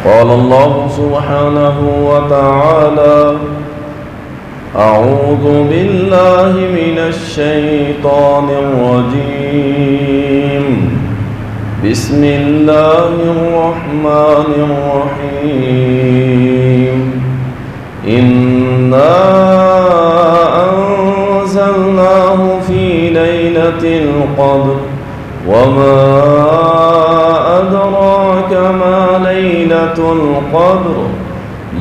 قال الله سبحانه وتعالى: أعوذ بالله من الشيطان الرجيم. بسم الله الرحمن الرحيم. إنا أنزلناه في ليلة القدر وما أدراك ما ليلة القدر.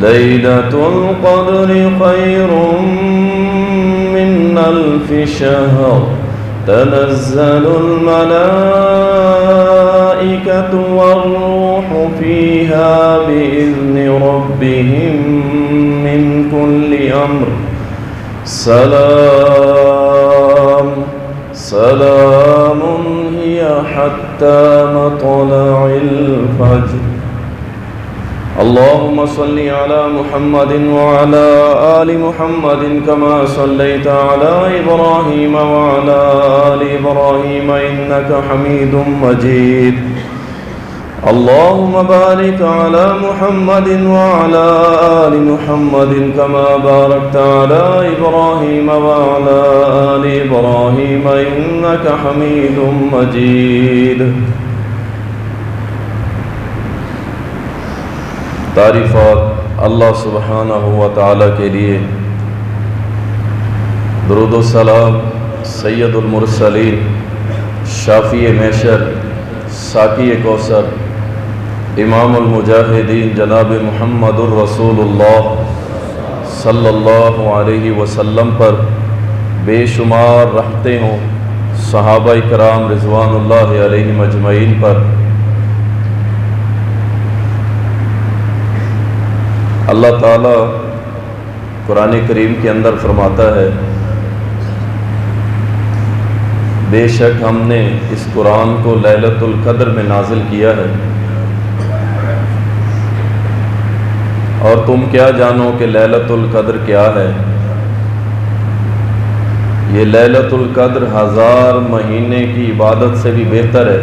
ليلة القدر خير من 1000 شهر. تنزل الملائكة والروح فيها بإذن ربهم من كل أمر. سلام هي حتى مطلع الفجر. اللهم صل على محمد وعلى آل محمد كما صليت على إبراهيم وعلى آل إبراهيم إنك حميد مجيد. اللهم بارك على محمد وعلى آل محمد كما باركت على إبراهيم وعلى آل إبراهيم إنك حميد مجيد. تعریفات اللہ سبحانہ و تعالیٰ کے لیے، درود و سلام سید المرسلین، شافی محشر، ساقی کوثر، امام المجاہدین جناب محمد الرسول اللہ صلی اللہ علیہ وسلم پر بے شمار رحمتیں ہوں، صحابہ کرام رضوان اللہ علیہم اجمعین پر۔ اللہ تعالیٰ قرآن کریم کے اندر فرماتا ہے، بے شک ہم نے اس قرآن کو لیلۃ القدر میں نازل کیا ہے، اور تم کیا جانو کہ لیلۃ القدر کیا ہے؟ یہ لیلۃ القدر 1000 مہینے کی عبادت سے بھی بہتر ہے۔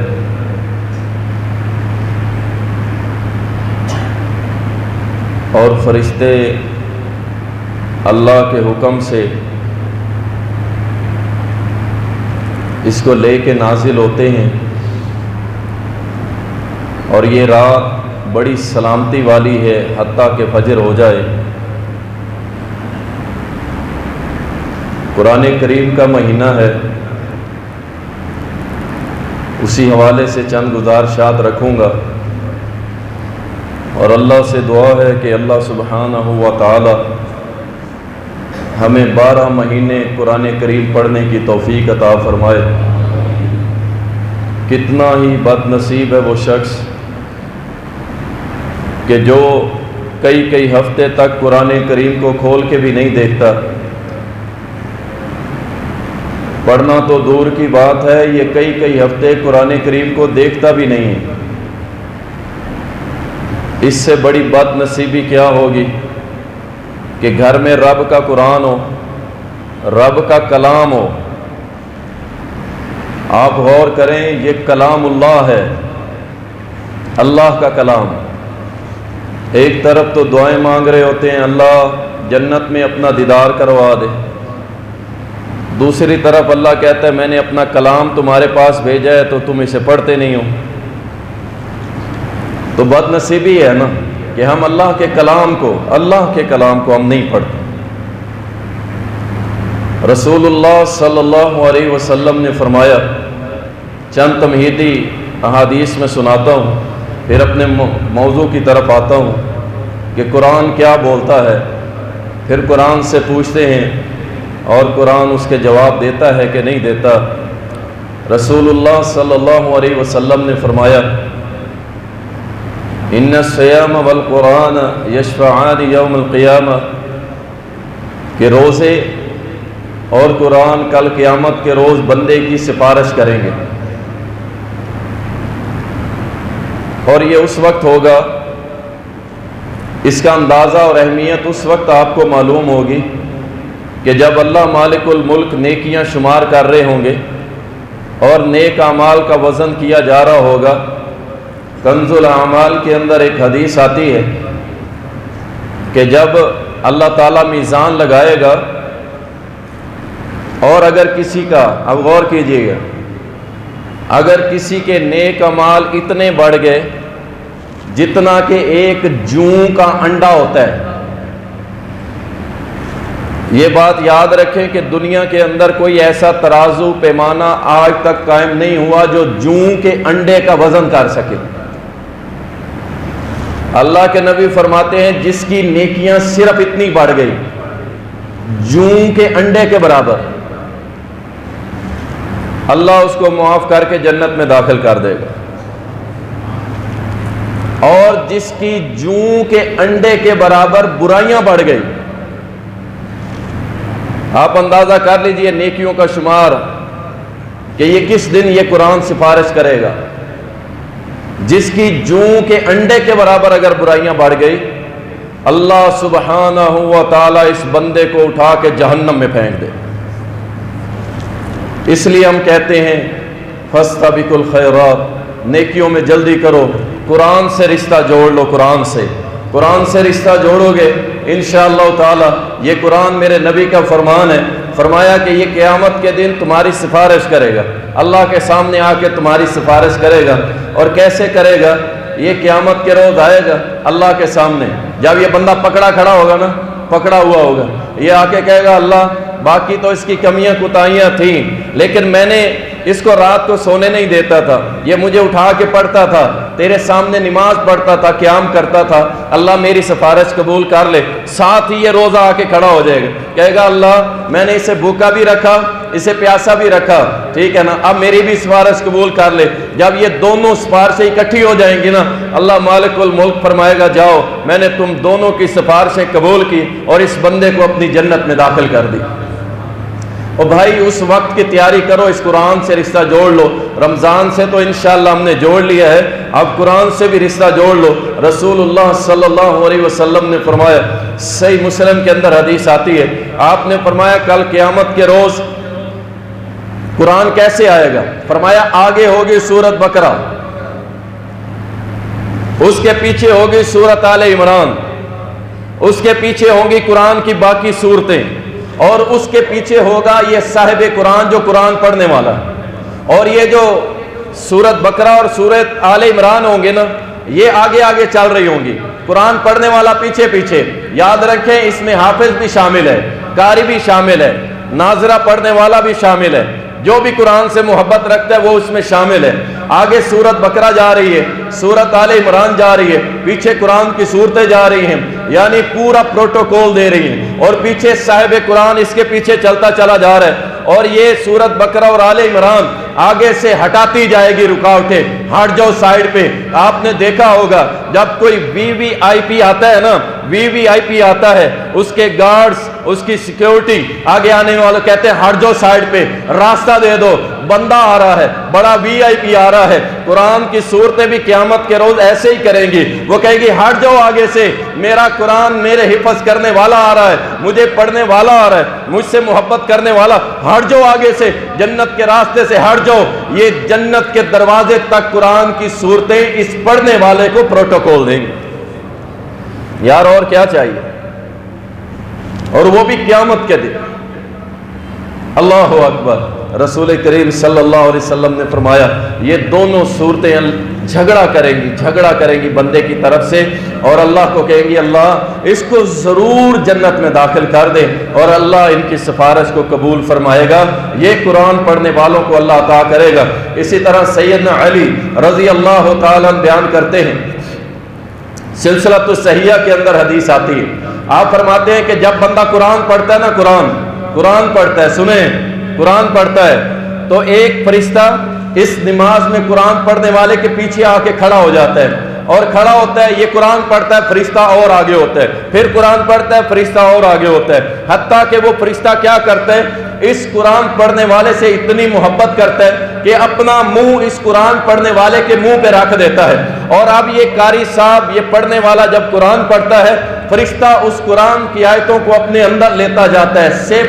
اور فرشتے اللہ کے حکم سے اس کو لے کے نازل ہوتے ہیں، اور یہ رات بڑی سلامتی والی ہے حتیٰ کہ فجر ہو جائے۔ قرآن کریم کا مہینہ ہے، اسی حوالے سے چند گزارشات رکھوں گا، اور اللہ سے دعا ہے کہ اللہ سبحانہ و تعالی ہمیں 12 مہینے قرآن کریم پڑھنے کی توفیق عطا فرمائے۔ کتنا ہی بد نصیب ہے وہ شخص کہ جو کئی ہفتے تک قرآن کریم کو کھول کے بھی نہیں دیکھتا۔ پڑھنا تو دور کی بات ہے، یہ کئی ہفتے قرآن کریم کو دیکھتا بھی نہیں ہے۔ اس سے بڑی بد نصیبی کیا ہوگی کہ گھر میں رب کا قرآن ہو، رب کا کلام ہو۔ آپ غور کریں، یہ کلام اللہ ہے، اللہ کا کلام۔ ایک طرف تو دعائیں مانگ رہے ہوتے ہیں اللہ جنت میں اپنا دیدار کروا دے، دوسری طرف اللہ کہتا ہے میں نے اپنا کلام تمہارے پاس بھیجا ہے تو تم اسے پڑھتے نہیں ہو۔ تو بد نصیبی ہے نا کہ ہم اللہ کے کلام کو ہم نہیں پڑھتے۔ رسول اللہ صلی اللہ علیہ وسلم نے فرمایا، چند تمہیدی احادیث میں سناتا ہوں، پھر اپنے موضوع کی طرف آتا ہوں کہ قرآن کیا بولتا ہے۔ پھر قرآن سے پوچھتے ہیں اور قرآن اس کے جواب دیتا ہے کہ نہیں دیتا۔ رسول اللہ صلی اللہ علیہ وسلم نے فرمایا، ان الصیام والقرآن یشفعان یوم القیامہ، کہ روزے اور قرآن کل قیامت کے روز بندے کی سفارش کریں گے۔ اور یہ اس وقت ہوگا، اس کا اندازہ اور اہمیت اس وقت آپ کو معلوم ہوگی کہ جب اللہ مالک الملک نیکیاں شمار کر رہے ہوں گے اور نیک اعمال کا وزن کیا جا رہا ہوگا، کنز الاعمال کے اندر ایک حدیث آتی ہے کہ جب اللہ تعالیٰ میزان لگائے گا اور اگر کسی کا، اب غور کیجئے گا، اگر کسی کے نیک اعمال اتنے بڑھ گئے جتنا کہ ایک جوں کا انڈا ہوتا ہے، یہ بات یاد رکھیں کہ دنیا کے اندر کوئی ایسا ترازو پیمانہ آج تک قائم نہیں ہوا جو جوں کے انڈے کا وزن کر سکے۔ اللہ کے نبی فرماتے ہیں جس کی نیکیاں صرف اتنی بڑھ گئی، جوں کے انڈے کے برابر، اللہ اس کو معاف کر کے جنت میں داخل کر دے گا، اور جس کی جوں کے انڈے کے برابر برائیاں بڑھ گئی، آپ اندازہ کر لیجئے نیکیوں کا شمار کہ یہ کس دن یہ قرآن سفارش کرے گا۔ جس کی جوں کے انڈے کے برابر اگر برائیاں بڑھ گئی، اللہ سبحانہ و تعالی اس بندے کو اٹھا کے جہنم میں پھینک دے۔ اس لیے ہم کہتے ہیں فاستبقوا الخیرات، نیکیوں میں جلدی کرو، قرآن سے رشتہ جوڑ لو، قرآن سے رشتہ جوڑو گے انشاءاللہ تعالی۔ یہ قرآن میرے نبی کا فرمان ہے، فرمایا کہ یہ قیامت کے دن تمہاری سفارش کرے گا، اللہ کے سامنے آ کے تمہاری سفارش کرے گا۔ اور کیسے کرے گا؟ یہ قیامت کے روز آئے گا اللہ کے سامنے، جب یہ بندہ پکڑا کھڑا ہوگا نا، پکڑا ہوا ہوگا، یہ آ کے کہے گا اللہ باقی تو اس کی کمیاں کوتاہیاں تھیں، لیکن میں نے اس کو رات کو سونے نہیں دیتا تھا، یہ مجھے اٹھا کے پڑھتا تھا، تیرے سامنے نماز پڑھتا تھا، قیام کرتا تھا، اللہ میری سفارش قبول کر لے۔ ساتھ ہی یہ روزہ آ کے کھڑا ہو جائے گا، کہے گا اللہ میں نے اسے بھوکا بھی رکھا، اسے پیاسا بھی رکھا، ٹھیک ہے نا، اب میری بھی سفارش قبول کر لے۔ جب یہ دونوں سفارشیں اکٹھی ہو جائیں گی نا، اللہ مالک الملک فرمائے گا جاؤ میں نے تم دونوں کی سفارشیں قبول کی اور اس بندے کو اپنی جنت میں داخل کر دی۔ اور بھائی اس وقت کی تیاری کرو، اس قرآن سے رشتہ جوڑ لو۔ رمضان سے تو انشاءاللہ ہم نے جوڑ لیا ہے، اب قرآن سے بھی رشتہ جوڑ لو۔ رسول اللہ صلی اللہ علیہ وسلم نے فرمایا، صحیح مسلم کے اندر حدیث آتی ہے، آپ نے فرمایا کل قیامت کے روز قرآن کیسے آئے گا؟ فرمایا آگے ہوگی سورت بقرہ، اس کے پیچھے ہوگی سورت آل عمران، اس کے پیچھے ہوں گی قرآن کی باقی صورتیں، اور اس کے پیچھے ہوگا یہ صاحب قرآن جو قرآن پڑھنے والا ہے۔ اور یہ جو سورت بقرہ اور سورت آل عمران ہوں گے نا، یہ آگے آگے چل رہی ہوں گی، قرآن پڑھنے والا پیچھے پیچھے۔ یاد رکھیں اس میں حافظ بھی شامل ہے، قاری بھی شامل ہے، ناظرہ پڑھنے والا بھی شامل ہے، جو بھی قرآن سے محبت رکھتا ہے وہ اس میں شامل ہے۔ آگے سورت بقرہ جا رہی ہے، سورت آل عمران جا رہی ہے، پیچھے قرآن کی صورتیں جا رہی ہیں، یعنی پورا پروٹوکول دے رہی ہیں، اور پیچھے صاحب قرآن اس کے پیچھے چلتا چلا جا رہا ہے۔ اور یہ سورت بقرہ اور آل عمران آگے سے ہٹاتی جائے گی رکاوٹیں، ہٹ جاؤ سائیڈ پہ۔ آپ نے دیکھا ہوگا جب کوئی وی وی آئی پی آتا ہے نا، وی وی آئی پی آتا ہے، اس کے گارڈز، اس کی سیکیورٹی آگے آنے والے کہتے ہیں ہٹ جاؤ سائیڈ پہ، راستہ دے دو، بندہ آ رہا ہے، بڑا وی آئی پی آ رہا ہے۔ قرآن کی صورتیں بھی قیامت کے روز ایسے ہی کریں گی، وہ کہے گی ہٹ جاؤ آگے سے، میرا قرآن میرے حفظ کرنے والا آ رہا ہے، مجھے پڑھنے والا آ رہا ہے، مجھ سے محبت کرنے والا، ہٹ جاؤ آگے سے، جنت کے راستے سے ہٹ جاؤ۔ یہ جنت کے دروازے تک قرآن کی صورتیں اس پڑھنے والے کو پروٹوکول دیں گے۔ یار اور کیا چاہیے؟ اور وہ بھی قیامت کے دن۔ اللہ اکبر۔ رسول کریم صلی اللہ علیہ وسلم نے فرمایا یہ دونوں صورتیں جھگڑا کریں گی بندے کی طرف سے، اور اللہ کو کہیں گی اللہ اس کو ضرور جنت میں داخل کر دے، اور اللہ ان کی سفارش کو قبول فرمائے گا۔ یہ قرآن پڑھنے والوں کو اللہ عطا کرے گا۔ اسی طرح سیدنا علی رضی اللہ تعالیٰ بیان کرتے ہیں، سلسلۃ الصحیحہ کے اندر حدیث آتی ہے، آپ فرماتے ہیں کہ جب بندہ قرآن پڑھتا ہے نا، قرآن پڑھتا ہے، سنیں، قرآن پڑھتا ہے تو ایک فرشتہ اس نماز میں قرآن پڑھنے والے کے پیچھے آ کے کھڑا ہو جاتا ہے، اور کھڑا ہوتا ہے، یہ قرآن پڑھتا ہے، فرشتہ اور آگے ہوتا ہے، پھر قرآن پڑھتا ہے، فرشتہ اور آگے ہوتا ہے، حتیٰ کہ وہ فرشتہ کیا کرتا ہے، اس قرآن پڑھنے والے سے اتنی محبت کرتا ہے کہ اپنا منہ اس قرآن پڑھنے والے کے منہ پہ رکھ دیتا ہے۔ اور اب یہ قاری صاحب، یہ پڑھنے والا جب قرآن پڑھتا ہے، فرشتہ اس قرآن کی آیتوں کو اپنے اندر لیتا جاتا ہے، سیو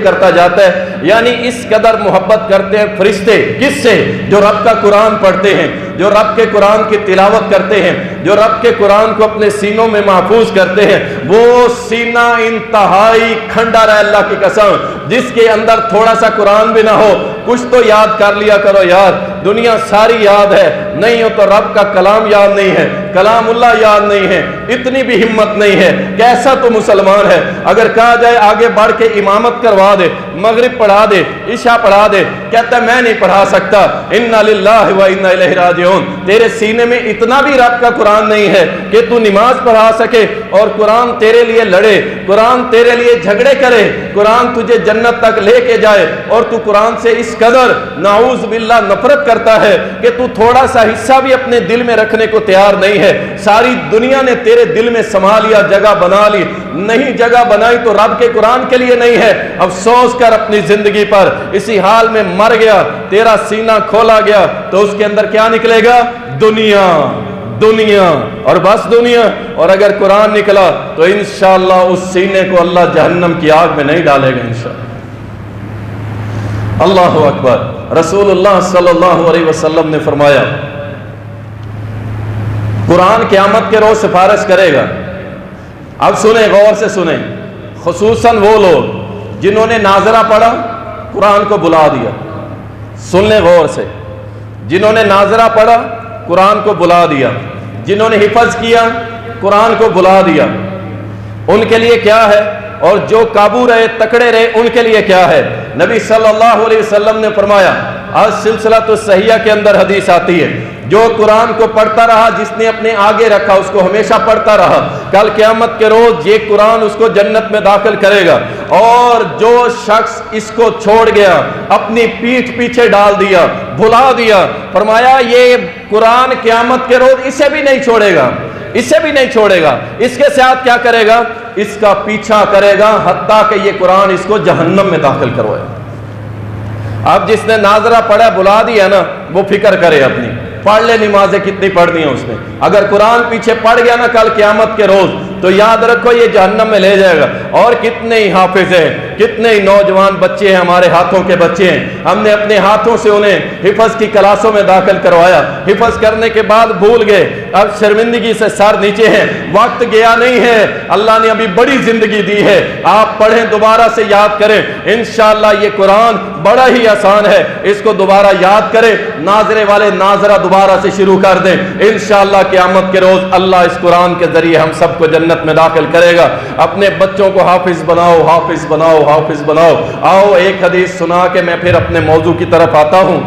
کرتا جاتا ہے، یعنی اس قدر محبت کرتے ہیں فرشتے، کس سے؟ جو رب کا قرآن پڑھتے ہیں۔ جو رب کے قرآن کی تلاوت کرتے ہیں، جو رب کے قرآن کو اپنے سینوں میں محفوظ کرتے ہیں، وہ سینہ انتہائی کھنڈا رہے اللہ کی قسم، جس کے اندر تھوڑا سا قرآن بھی نہ ہو، کچھ تو یاد کر لیا کرو یار، دنیا ساری یاد ہے، نہیں ہو تو رب کا کلام یاد نہیں ہے، کلام اللہ یاد نہیں ہے، اتنی بھی ہمت نہیں ہے، کیسا تو مسلمان ہے؟ اگر کہا جائے آگے بڑھ کے امامت کروا دے، مغرب پڑھا دے، عشاء پڑھا دے، کہتا ہے میں نہیں پڑھا سکتا، انا للہ و انا الیہ راجعون۔ تیرے سینے میں اتنا بھی رب کا قرآن نہیں ہے کہ تو نماز پڑھا سکے، اور قرآن تیرے لیے لڑے، قرآن تیرے لیے جھگڑے کرے، قرآن تجھے جنت تک لے کے جائے، اور تو قرآن سے اس قدر نعوذ باللہ نفرت کرتا ہے کہ تو تھوڑا سا حصہ بھی اپنے دل میں رکھنے کو تیار نہیں ہے۔ ساری دنیا نے تیرے دل میں سما لیا، جگہ بنا لی، نہیں جگہ بنائی تو رب کے قرآن کے لیے نہیں ہے۔ افسوس کر اپنی زندگی پر، اسی حال میں مر گیا، تیرا سینہ کھولا گیا تو اس کے اندر کیا نکلے گا؟ دنیا، دنیا اور بس دنیا۔ اور اگر قرآن نکلا تو انشاءاللہ اس سینے کو اللہ جہنم کی آگ میں نہیں ڈالے گا انشاءاللہ۔ اللہ اکبر۔ رسول اللہ صلی اللہ علیہ وسلم نے فرمایا قرآن قیامت کے روز سفارش کرے گا۔ اب سنیں، غور سے سنیں، خصوصاً وہ لوگ جنہوں نے ناظرہ پڑھا، قرآن کو بلا دیا۔ سن لیں غور سے، جنہوں نے ناظرہ پڑھا، قرآن کو بلا دیا، جنہوں نے حفظ کیا، قرآن کو بلا دیا، ان کے لیے کیا ہے؟ اور جو قابو رہے، تکڑے رہے، ان کے لیے کیا ہے؟ نبی صلی اللہ علیہ وسلم نے فرمایا، آج سلسلۃ الصحیحہ کے اندر حدیث آتی ہے، جو قرآن کو پڑھتا رہا، جس نے اپنے آگے رکھا، اس کو ہمیشہ پڑھتا رہا، کل قیامت کے روز یہ قرآن اس کو جنت میں داخل کرے گا۔ اور جو شخص اس کو چھوڑ گیا، اپنی پیٹھ پیچھے ڈال دیا، بھلا دیا، فرمایا یہ قرآن قیامت کے روز اسے بھی نہیں چھوڑے گا، اسے بھی نہیں چھوڑے گا، اس کے ساتھ کیا کرے گا؟ اس کا پیچھا کرے گا، حتیٰ کہ یہ قرآن اس کو جہنم میں داخل کروائے۔ اب جس نے ناظرہ پڑھا، بلا دیا نا، وہ فکر کرے اپنی، پڑھ لے نمازیں کتنی پڑھنی ہیں اس نے۔ اگر قرآن پیچھے پڑ گیا نا کل قیامت کے روز، تو یاد رکھو یہ جہنم میں لے جائے گا۔ اور کتنے ہی حافظ ہیں، کتنے ہی نوجوان بچے ہیں، ہمارے ہاتھوں کے بچے ہیں، ہم نے اپنے ہاتھوں سے انہیں حفظ کی کلاسوں میں داخل کروایا، حفظ کرنے کے بعد بھول گئے، اب شرمندگی سے سر نیچے ہیں، وقت گیا نہیں ہے، اللہ نے ابھی بڑی زندگی دی ہے۔ آپ پڑھیں، دوبارہ سے یاد کریں، انشاءاللہ یہ قرآن بڑا ہی آسان ہے، اس کو دوبارہ یاد کریں، ناظرے والے ناظرہ دوبارہ سے شروع کر دیں، انشاءاللہ قیامت کے روز اللہ اس قرآن کے ذریعے ہم سب کو جنت میں داخل کرے گا۔ اپنے بچوں کو حافظ بناؤ، حافظ بناؤ، حافظ بناؤ۔ آؤ ایک حدیث سنا کے میں پھر اپنے موضوع کی طرف آتا ہوں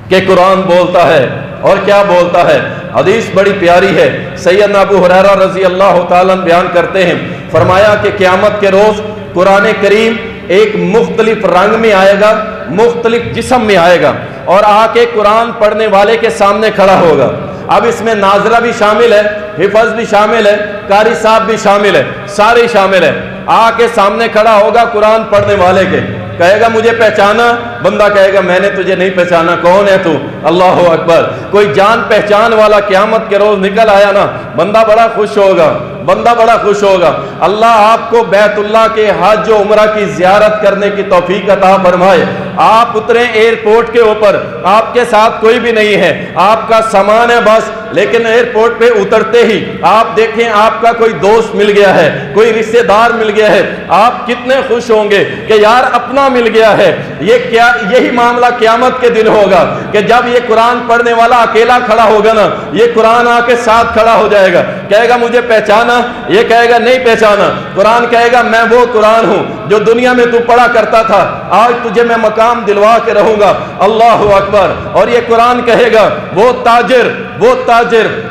کہ قرآن بولتا ہے اور کیا بولتا ہے۔ حدیث بڑی پیاری ہے، سیدنا ابو ہریرہ رضی اللہ تعالیٰ بیان کرتے ہیں، فرمایا کہ قیامت کے روز قرآن کریم ایک مختلف رنگ میں آئے گا، مختلف جسم میں آئے گا، اور آ کے قرآن پڑھنے والے کے سامنے کھڑا ہوگا۔ اب اس میں ناظرہ بھی شامل ہے، حفظ بھی شامل ہے، قاری صاحب بھی شامل ہے، سارے شامل ہے۔ آ کے سامنے کھڑا ہوگا قرآن پڑھنے والے کے، کہے گا مجھے پہچانا؟ بندہ کہے گا میں نے تجھے نہیں پہچانا، کون ہے تو؟ اللہ اکبر۔ کوئی جان پہچان والا قیامت کے روز نکل آیا نا، بندہ بڑا خوش ہوگا، بندہ بڑا خوش ہوگا۔ اللہ آپ کو بیت اللہ کے حج و عمرہ کی زیارت کرنے کی توفیق عطا فرمائے۔ آپ اتریں ایئرپورٹ کے اوپر، آپ کے ساتھ کوئی بھی نہیں ہے، آپ کا سامان ہے بس، لیکن ایئرپورٹ پہ اترتے ہی آپ دیکھیں آپ کا کوئی دوست مل گیا ہے، کوئی رشتہ دار مل گیا ہے، آپ کتنے خوش ہوں گے کہ یار اپنا مل گیا ہے۔ یہی معاملہ قیامت کے دن ہوگا کہ جب یہ قرآن پڑھنے والا اکیلا کھڑا ہوگا نا، یہ قرآن آ کے ساتھ کھڑا ہو جائے گا، کہے گا مجھے پہچانا؟ یہ کہے گا نہیں پہچانا۔ قرآن کہے گا میں وہ قرآن ہوں جو دنیا میں تو پڑھا کرتا تھا، آج تجھے میں مقام دلوا کے رہوں گا۔ اللہ اکبر۔ اور یہ قرآن کہے گا وہ تاجر،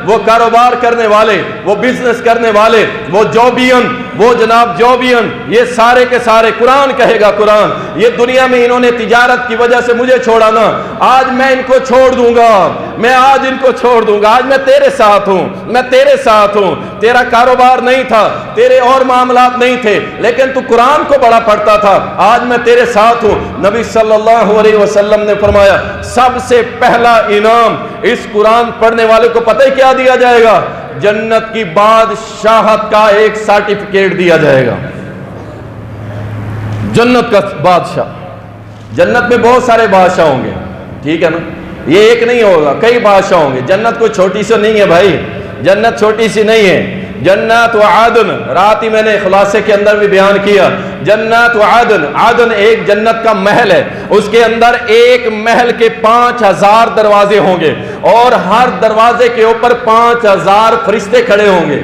وہ کاروبار کرنے والے، وہ بزنس کرنے والے، وہ جوبین، وہ جناب جوبین، یہ سارے کے سارے قرآن کہے گا، قرآن یہ دنیا میں انہوں نے تجارت کی وجہ سے مجھے چھوڑا نا، آج میں ان کو چھوڑ دوں گا، میں آج ان کو چھوڑ دوں گا، آج میں تیرے ساتھ ہوں، میں تیرے ساتھ ہوں۔ تیرا کاروبار نہیں تھا، تیرے اور معاملات نہیں تھے، لیکن تو قرآن کو بڑا پڑھتا تھا، آج میں تیرے ساتھ ہوں۔ نبی صلی اللہ علیہ وسلم نے فرمایا سب سے پہلا انعام اس قرآن پڑھنے والے کو پتہ ہی کیا دیا جائے گا؟ جنت کی بادشاہت کا ایک سرٹیفکیٹ دیا جائے گا۔ جنت کا بادشاہ، جنت میں بہت سارے بادشاہ ہوں گے، ٹھیک ہے نا؟ یہ ایک نہیں ہوگا، کئی بادشاہ ہوں گے۔ جنت کوئی چھوٹی سی نہیں ہے بھائی، جنت چھوٹی سی نہیں ہے۔ جنت و عدن، رات ہی میں نے خلاصے کے اندر بھی بیان کیا، جنت و عدن، عدن ایک جنت کا محل ہے، اس کے اندر ایک محل کے 5000 دروازے ہوں گے، اور ہر دروازے کے اوپر 5000 فرشتے کھڑے ہوں گے۔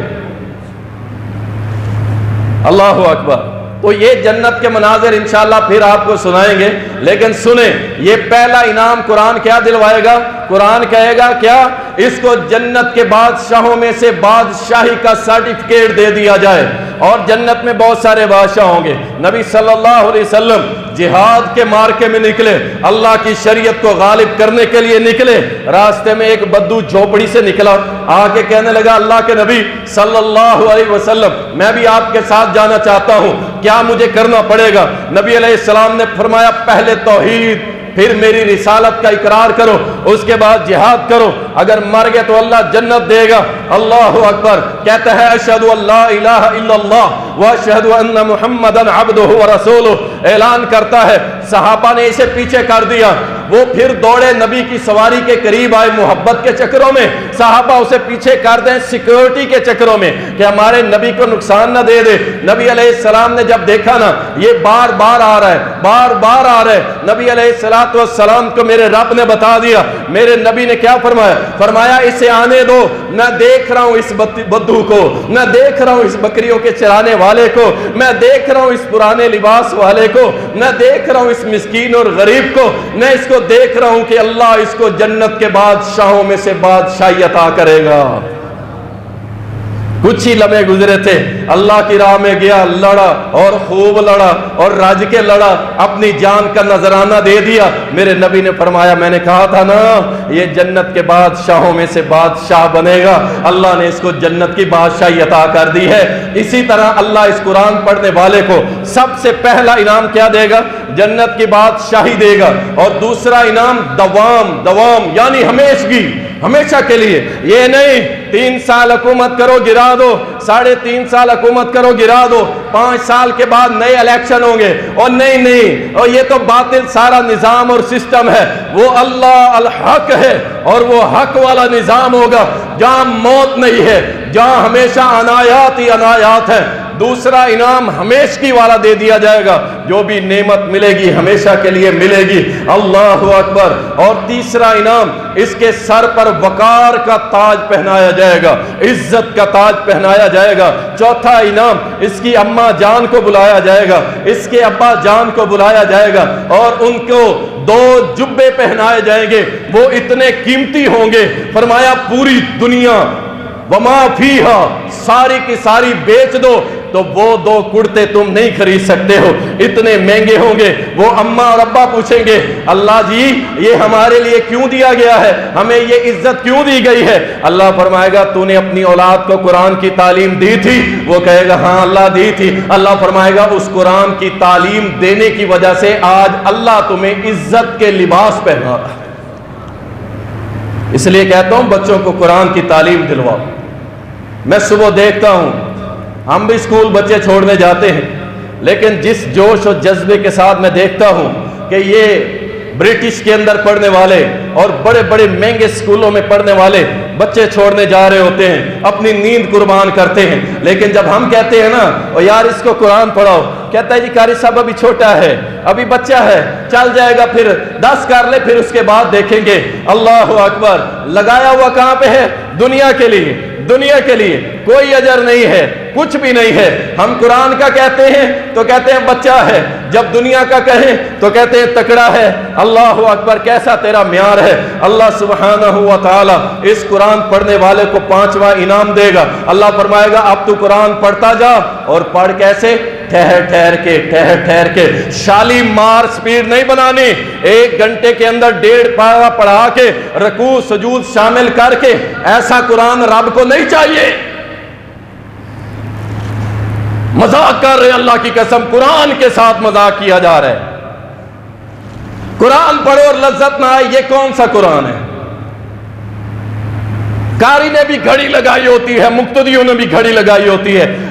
اللہ اکبر۔ تو یہ جنت کے مناظر انشاءاللہ پھر آپ کو سنائیں گے، لیکن سنیں، یہ پہلا انعام قرآن کیا دلوائے گا؟ قرآن کہے گا کیا؟ اس کو جنت کے بادشاہوں میں سے بادشاہی کا سرٹیفکیٹ دے دیا جائے، اور جنت میں بہت سارے بادشاہ ہوں گے۔ نبی صلی اللہ علیہ وسلم جہاد کے مارکے میں نکلے، اللہ کی شریعت کو غالب کرنے کے لیے نکلے، راستے میں ایک بدو جھوپڑی سے نکلا، آ کے کہنے لگا اللہ کے نبی صلی اللہ علیہ وسلم میں بھی آپ کے ساتھ جانا چاہتا ہوں، کیا مجھے کرنا پڑے گا؟ نبی علیہ السلام نے فرمایا پہلے توحید، پھر میری رسالت کا اقرار کرو، اس کے بعد جہاد کرو، اگر مر گئے تو اللہ جنت دے گا۔ اللہ اکبر۔ کہتا ہے اشہد ان لا الہ الا اللہ واشہد ان محمدن عبدہ ورسولہ، اعلان کرتا ہے۔ صحابہ نے اسے پیچھے کر دیا، وہ پھر دوڑے نبی کی سواری کے قریب آئے، محبت کے چکروں میں صحابہ اسے پیچھے کر دیں، سیکیورٹی کے چکروں میں کہ ہمارے نبی کو نقصان نہ دے دے۔ نبی علیہ السلام نے جب دیکھا نا یہ بار بار آ رہا ہے، بار بار آ رہا ہے، نبی علیہ السلام کو میرے رب نے بتا دیا۔ میرے نبی نے کیا فرمایا؟ فرمایا اسے آنے دو، میں دیکھ رہا ہوں اس بدو کو، میں دیکھ رہا ہوں اس بکریوں کے چرانے والے کو، میں دیکھ رہا ہوں اس پرانے لباس والے کو، میں دیکھ رہا ہوں اس مسکین اور غریب کو، میں اس کو دیکھ رہا ہوں کہ اللہ اس کو جنت کے بادشاہوں میں سے بادشاہی عطا کرے گا۔ کچھ ہی لمحے گزرے تھے، اللہ کی راہ میں گیا، لڑا اور خوب لڑا اور راج کے لڑا، اپنی جان کا نذرانہ دے دیا۔ میرے نبی نے فرمایا میں نے کہا تھا نا یہ جنت کے بادشاہوں میں سے بادشاہ بنے گا، اللہ نے اس کو جنت کی بادشاہی عطا کر دی ہے۔ اسی طرح اللہ اس قرآن پڑھنے والے کو سب سے پہلا انعام کیا دے گا؟ جنت کی بادشاہی دے گا، اور دوسرا انعام دوام یعنی ہمیشگی، ہمیشہ کے لیے۔ یہ نہیں 3 سال حکومت کرو گرا دو، 3.5 سال حکومت کرو گرا دو، 5 سال کے بعد نئے الیکشن ہوں گے، اور نہیں، اور یہ تو باطل سارا نظام اور سسٹم ہے۔ وہ اللہ الحق ہے، اور وہ حق والا نظام ہوگا جہاں موت نہیں ہے، جہاں ہمیشہ عنایات ہی عنایات ہیں۔ دوسرا انعام ہمیشگی والا دے دیا جائے گا، جو بھی نعمت ملے گی ہمیشہ کے لیے ملے گی۔ اللہ اکبر۔ اور تیسرا انعام اس کے سر پر وقار کا تاج پہنایا جائے گا، عزت کا تاج پہنایا جائے گا۔ چوتھا انعام اس کی اماں جان کو بلایا جائے گا، اس کے ابا جان کو بلایا جائے گا، اور ان کو 2 جبے پہنائے جائیں گے، وہ اتنے قیمتی ہوں گے، فرمایا پوری دنیا وما فیہا ساری کی ساری بیچ دو تو وہ 2 کرتے تم نہیں خرید سکتے ہو، اتنے مہنگے ہوں گے۔ وہ اماں اور ابا پوچھیں گے اللہ جی یہ ہمارے لیے کیوں دیا گیا ہے، ہمیں یہ عزت کیوں دی گئی ہے؟ اللہ فرمائے گا تو نے اپنی اولاد کو قرآن کی تعلیم دی تھی؟ وہ کہے گا ہاں اللہ دی تھی۔ اللہ فرمائے گا اس قرآن کی تعلیم دینے کی وجہ سے آج اللہ تمہیں عزت کے لباس پہنا رہا ہے۔ اس لیے کہتا ہوں بچوں کو قرآن کی تعلیم دلواؤ۔ میں صبح دیکھتا ہوں ہم بھی اسکول بچے چھوڑنے جاتے ہیں، لیکن جس جوش و جذبے کے ساتھ میں دیکھتا ہوں کہ یہ برٹش کے اندر پڑھنے والے اور بڑے بڑے مہنگے اسکولوں میں پڑھنے والے بچے چھوڑنے جا رہے ہوتے ہیں، اپنی نیند قربان کرتے ہیں، لیکن جب ہم کہتے ہیں نا او یار اس کو قرآن پڑھاؤ، کہتا ہے جی قاری صاحب ابھی چھوٹا ہے، ابھی بچہ ہے، چل جائے گا، پھر 10 کر لے پھر اس کے بعد دیکھیں گے۔ اللہ اکبر۔ لگایا ہوا کہاں پہ ہے؟ دنیا کے لیے، دنیا کے لیے کوئی اجر نہیں ہے، کچھ بھی نہیں ہے۔ ہم قرآن کا کہتے ہیں تو کہتے ہیں بچہ ہے، جب دنیا کا کہیں تو کہتے ہیں تکڑا ہے۔ اللہ اکبر۔ کیسا تیرا معیار ہے؟ اللہ سبحانہ و تعالی اس قرآن پڑھنے والے کو 5واں انعام دے گا۔ اللہ فرمائے گا اب تو قرآن پڑھتا جا، اور پڑھ کیسے؟ ٹھہر ٹھہر کے، شالی مار سپیڈ نہیں بنانی، 1 گھنٹے کے اندر 1.5 پارہ پڑھا کے رکوع سجود شامل کر کے، ایسا قرآن رب کو نہیں چاہیے۔ مذاق کر رہے اللہ کی قسم، قرآن کے ساتھ مذاق کیا جا رہا ہے۔ قرآن پڑھو اور لذت نہ آئے، یہ کون سا قرآن ہے؟ قاری نے بھی گھڑی لگائی ہوتی ہے، مقتدیوں نے بھی گھڑی لگائی ہوتی ہے،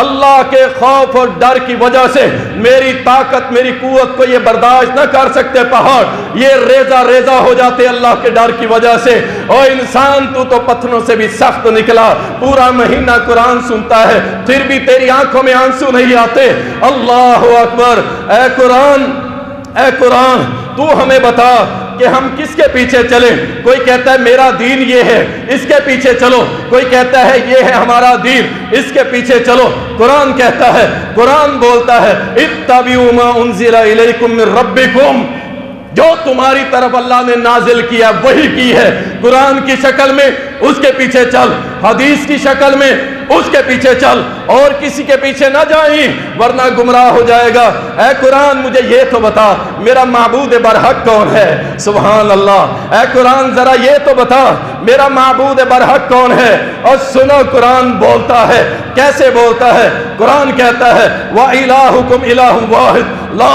اللہ کے خوف اور ڈر کی وجہ سے میری طاقت میری قوت کو یہ برداشت نہ کر سکتے پہاڑ، یہ ریزہ ریزہ ہو جاتے اللہ کے ڈر کی وجہ سے۔ او انسان تو پتھروں سے بھی سخت نکلا، پورا مہینہ قرآن سنتا ہے پھر بھی تیری آنکھوں میں آنسو نہیں آتے۔ اللہ اکبر۔ اے قرآن، اے قرآن تو ہمیں بتا کہ ہم کس کے پیچھے چلیں۔ کوئی کہتا ہے میرا دین یہ ہے، اس کے پیچھے چلو، کوئی کہتا ہے یہ ہے ہمارا دین، اس کے پیچھے چلو۔ قرآن کہتا ہے، قرآن بولتا ہے اتبعوا ما انزل الیکم من ربکم، جو تمہاری طرف اللہ نے نازل کیا وہی کی ہے، قرآن کی شکل میں اس کے پیچھے چل، حدیث کی شکل میں اس کے پیچھے چل، اور کسی کے پیچھے نہ جائیں ورنہ گمراہ ہو جائے گا۔ اے قرآن مجھے یہ تو بتا میرا معبود برحق کون ہے؟ سبحان اللہ۔ اے قرآن ذرا یہ تو بتا میرا معبود برحق کون ہے؟ اور سنو قرآن بولتا ہے، کیسے بولتا ہے؟ قرآن کہتا ہے وَإِلَٰهُكُمْ إِلَٰهٌ وَاحِدٌ لَا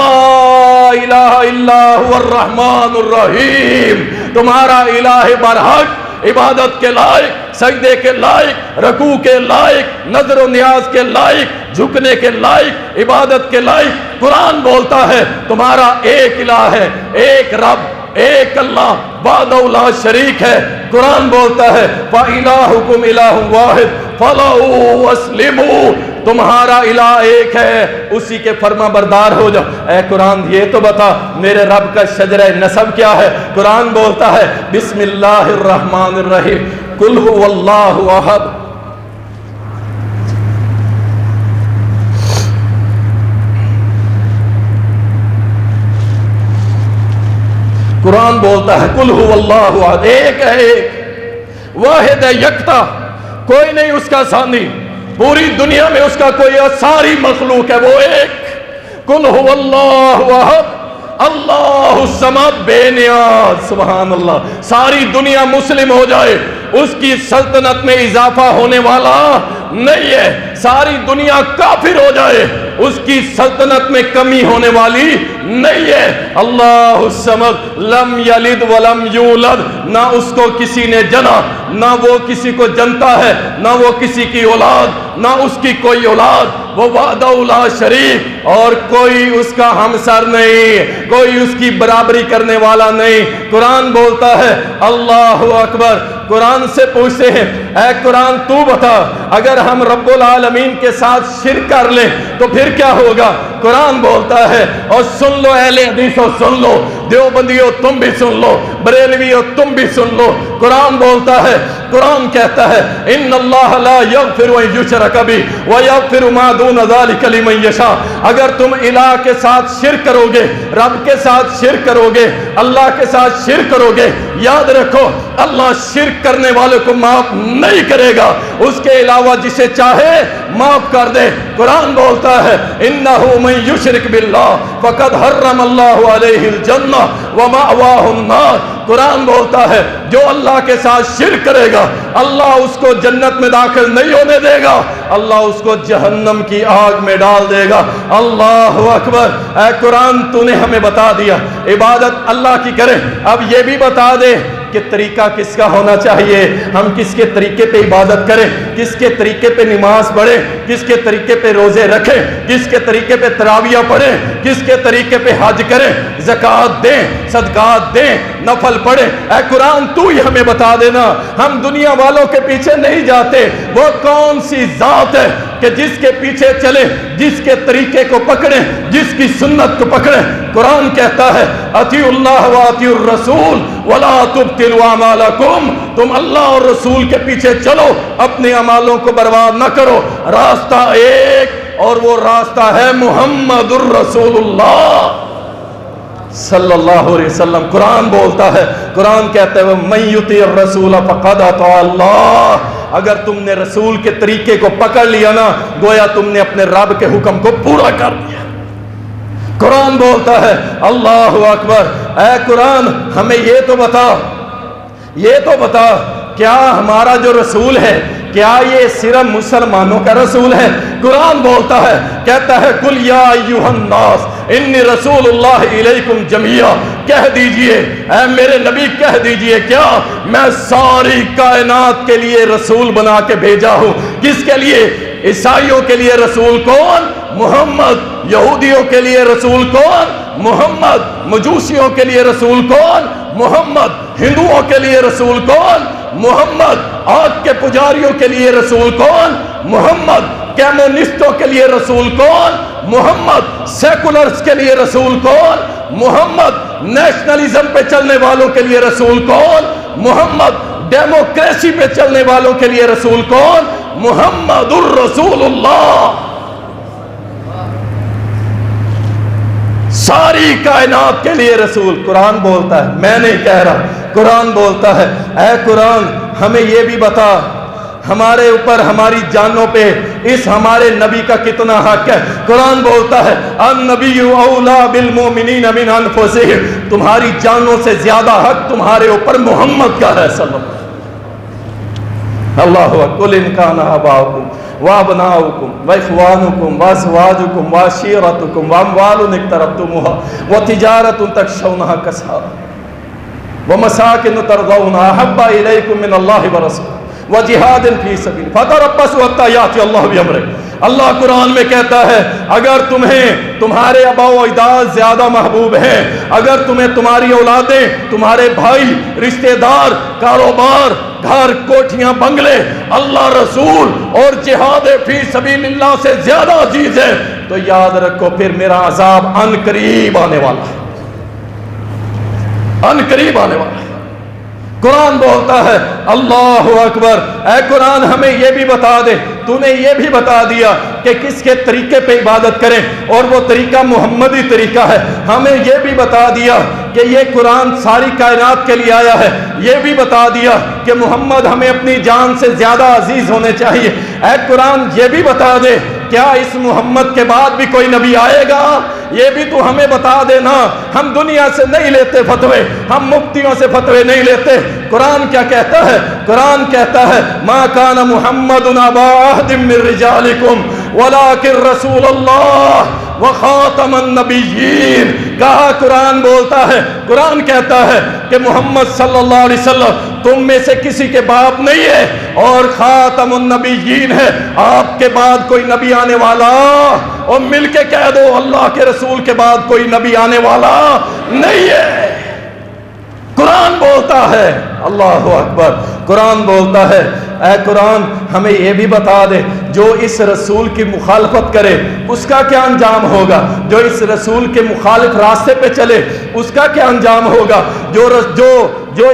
إِلَٰهَ إِلَّا هُوَ الرَّحْمَٰنُ الرَّحِيمُ۔ تمہارا الہ برحق، عبادت کے لائق، سجدے کے لائق، رکوع کے لائق، نظر و نیاز کے لائق، جھکنے کے لائق، عبادت کے لائق۔ قرآن بولتا ہے تمہارا ایک الہ ہے، ایک رب، ایک اللہ، وحدہ لا شریک ہے۔ قرآن بولتا ہے فَإِلَٰهُكُمْ إِلَٰهٌ وَاحِدٌ فَلَهُ وَاسْلِمُوا، تمہارا الہ ایک ہے، اسی کے فرما بردار ہو جاؤ۔ اے قرآن یہ تو بتا میرے رب کا شجرہ نسب کیا ہے؟ قرآن بولتا ہے بسم اللہ الرحمن الرحیم قل هو اللہ احد۔ قرآن بولتا ہے قل هو اللہ احد، ایک ہے، ایک واحد ہے، یکتا، کوئی نہیں اس کا ثانی، پوری دنیا میں اس کا کوئی، ساری مخلوق ہے وہ ایک۔ قل هو اللہ احد اللہ الصمد، بے نیاز، سبحان اللہ۔ ساری دنیا مسلم ہو جائے اس کی سلطنت میں اضافہ ہونے والا نہیں ہے، ساری دنیا کافر ہو جائے اس کی سلطنت میں کمی ہونے والی نہیں ہے۔ اللہ الصمد لم یلد ولم یولد، نہ اس کو کسی نے جنا، نہ وہ کسی کو جنتا ہے، نہ وہ کسی کی اولاد، نہ اس کی کوئی اولاد، وہ وحدہ لا شریک، اور کوئی اس کا ہمسر نہیں، کوئی اس کی برابری کرنے والا نہیں۔ قرآن بولتا ہے اللہ اکبر۔ قرآن سے پوچھتے ہیں اے قرآن تو بتا اگر ہم رب العالمین کے ساتھ شرک کر لیں تو پھر کیا ہوگا؟ قرآن بولتا ہے، اور سن لو اہل حدیثو، سن لو دیوبندیو تم بھی سن لو، بریلویو تم بھی سن لو۔ قرآن بولتا ہے، قرآن کہتا ہے ان اللہ لا یغفر ان یشرک بہ ویغفر ما دون ذلک لمن یشاء۔ اگر تم الہ کے ساتھ شرک کرو گے، رب کے ساتھ شرک کرو گے، اللہ کے ساتھ شرک کرو گے، یاد رکھو اللہ شرک کرنے والے کو معاف نہیں کرے گا، اس کے علاوہ جسے چاہے معاف کر دے۔ قرآن بولتا ہے انہ من یشرک باللہ فقد حرم اللہ علیہ الجنہ ومأواہ النار۔ قرآن بولتا ہے جو اللہ کے ساتھ شرک کرے گا اللہ اس کو جنت میں داخل نہیں ہونے دے گا، اللہ اس کو جہنم کی آگ میں ڈال دے گا۔ اللہ اکبر۔ اے قرآن تو نے ہمیں بتا دیا عبادت اللہ کی کریں، اب یہ بھی بتا دے کہ طریقہ کس کا ہونا چاہیے، ہم کس کے طریقے پہ عبادت کریں، کس کے طریقے پہ نماز پڑھیں، کس کے طریقے پہ روزے رکھیں، کس کے طریقے پہ تراویح پڑھیں، کس کے طریقے پہ حج کریں، زکوٰۃ دیں، صدقات دیں، نفل پڑھیں۔ اے قرآن تو ہی ہمیں بتا دینا، ہم دنیا والوں کے پیچھے نہیں جاتے، وہ کون سی ذات ہے کہ جس کے پیچھے چلیں، جس کے طریقے کو پکڑیں، جس کی سنت کو پکڑیں۔ قرآن کہتا ہے اطیعوا اللہ واطیعوا الرسول ولا تبطلوا اعمالکم، تم اللہ اور رسول کے پیچھے چلو، اپنے اعمالوں کو برباد نہ کرو۔ راستہ ایک، اور وہ راستہ ہے محمد الرسول اللہ صلی اللہ علیہ وسلم۔ قرآن بولتا ہے، قرآن کہتا ہے وَمَن یُطِعِ الرَّسُولَ فَقَدْ أَطَاعَ اللَّهَ، اگر تم نے رسول کے طریقے کو پکڑ لیا نا گویا تم نے اپنے رب کے حکم کو پورا کر دیا۔ قرآن بولتا ہے اللہ اکبر۔ اے قرآن ہمیں یہ تو بتا، یہ تو بتا کیا ہمارا جو رسول ہے کیا یہ صرف مسلمانوں کا رسول ہے؟ قرآن بولتا ہے، کہتا ہے قل یا ایھا الناس انی رسول اللہ الیکم جمیعا، کہہ دیجئے اے میرے نبی کہہ دیجئے کیا میں ساری کائنات کے لیے رسول بنا کے بھیجا ہوں۔ کس کے لیے؟ عیسائیوں کے لیے رسول کون؟ محمد۔ یہودیوں کے لیے رسول کون؟ محمد۔ مجوسیوں کے لیے رسول کون؟ محمد۔ ہندوؤں کے لیے رسول کون؟ محمد۔ آگ کے پجاریوں کے لیے رسول کون؟ محمد۔ کیمونسٹوں کے لیے رسول کون؟ محمد۔ سیکولرز کے لیے رسول کون؟ محمد۔ نیشنلزم پہ چلنے والوں کے لیے رسول کون؟ محمد۔ ڈیموکریسی پہ چلنے والوں کے لیے رسول کون؟ محمد الرسول اللہ۔ ساری کائنات کے لیے رسول۔ قرآن بولتا ہے، میں نہیں کہہ رہا، قرآن بولتا ہے اے قرآن ہمیں یہ بھی بتا ہمارے اوپر ہماری جانوں پہ اس ہمارے نبی کا کتنا حق ہے۔ قرآن بولتا ہے النبی اولا بالمؤمنین من انفسہم، تمہاری جانوں سے زیادہ حق تمہارے اوپر محمد کا ہے صلی اللہ علیہ وسلم۔ قل ان کان آباؤکم وابناؤکم واخوانکم وازواجکم وعشیرتکم واموال اقترفتموها وتجارۃ تخشونها کسادها ومساکن ترضونها احب الیکم من اللہ ورسولہ وجہاد فی سبیل فتربصوا حتی یأتی اللہ بامرہ۔ اللہ قرآن میں کہتا ہے اگر تمہیں تمہارے آباء و اجداد زیادہ محبوب ہیں، اگر تمہیں تمہاری اولادیں، تمہارے بھائی، رشتہ دار، کاروبار، گھر، کوٹھیاں، بنگلے اللہ رسول اور جہاد فی سبیل اللہ سے زیادہ عزیز ہے تو یاد رکھو پھر میرا عذاب ان قریب آنے والا ہے، ان قریب آنے والا ہے۔ قرآن بولتا ہے اللہ اکبر، اے قرآن ہمیں یہ بھی بتا دے، تو نے یہ بھی بتا دیا کہ کس کے طریقے پہ عبادت کریں اور وہ طریقہ محمدی طریقہ ہے، ہمیں یہ بھی بتا دیا کہ یہ قرآن ساری کائنات کے لیے آیا ہے، یہ بھی بتا دیا کہ محمد ہمیں اپنی جان سے زیادہ عزیز ہونے چاہیے۔ اے قرآن یہ بھی بتا دے کیا اس محمد کے بعد بھی کوئی نبی آئے گا؟ یہ بھی تو ہمیں بتا دینا۔ ہم دنیا سے نہیں لیتے فتوے، ہم مفتیوں سے فتوے نہیں لیتے۔ قرآن کیا کہتا ہے؟ قرآن کہتا ہے ما کان محمد ابا احد من رجالکم ولکن رسول اللہ وخاتم النبیین۔ کہا قرآن بولتا ہے، قرآن کہتا ہے کہ محمد صلی اللہ علیہ وسلم تم میں سے کسی کے باپ نہیں ہے اور خاتم النبیین ہے، آپ کے بعد کوئی نبی آنے والا، اور مل کے کہہ دو اللہ کے رسول کے بعد کوئی نبی آنے والا نہیں ہے۔ قرآن بولتا ہے اللہ اکبر، قرآن بولتا ہے اے قرآن ہمیں یہ بھی بتا دے جو اس رسول کی مخالفت کرے اس کا کیا انجام ہوگا، جو اس رسول کے مخالف راستے پہ چلے اس کا کیا انجام ہوگا، جو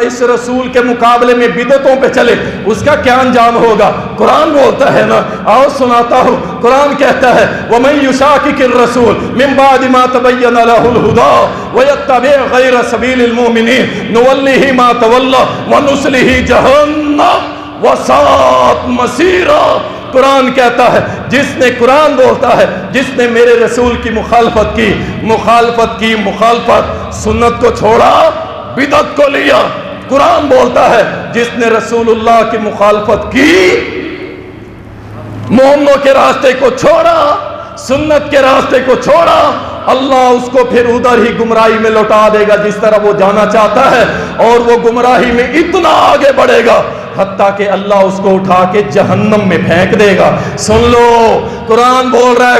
اس رسول کے مقابلے میں بدعتوں پہ چلے اس کا کیا انجام ہوگا۔ قرآن بولتا ہے نا، آؤ سناتا ہوں، قرآن کہتا ہے وَمَن يُشَاقِقِ الرَّسُولَ مِن بَعْدِ مَا تَبَيَّنَ لَهُ الْهُدَىٰ وَيَتَّبِعْ غَيْرَ سَبِيلِ الْمُؤْمِنِينَ نُوَلِّهِ مَا تَوَلَّىٰ وَنُصْلِهِ جَهَنَّمَ وَسَاءَتْ مَصِيرًا۔ قرآن کہتا ہے جس نے، قرآن بولتا ہے جس نے میرے رسول کی مخالفت کی، مخالفت سنت کو چھوڑا، بدعت کو لیا۔ قرآن بولتا ہے جس نے رسول اللہ کی مخالفت کی، مومنوں کے راستے کو چھوڑا، سنت کے راستے کو چھوڑا، اللہ اس کو پھر ادھر ہی گمراہی میں لوٹا دے گا جس طرح وہ جانا چاہتا ہے، اور وہ گمراہی میں اتنا آگے بڑھے گا حتیٰ کہ اللہ اس کو اٹھا کے جہنم میں پھینک دے گا۔ سن لو قرآن بول رہا ہے،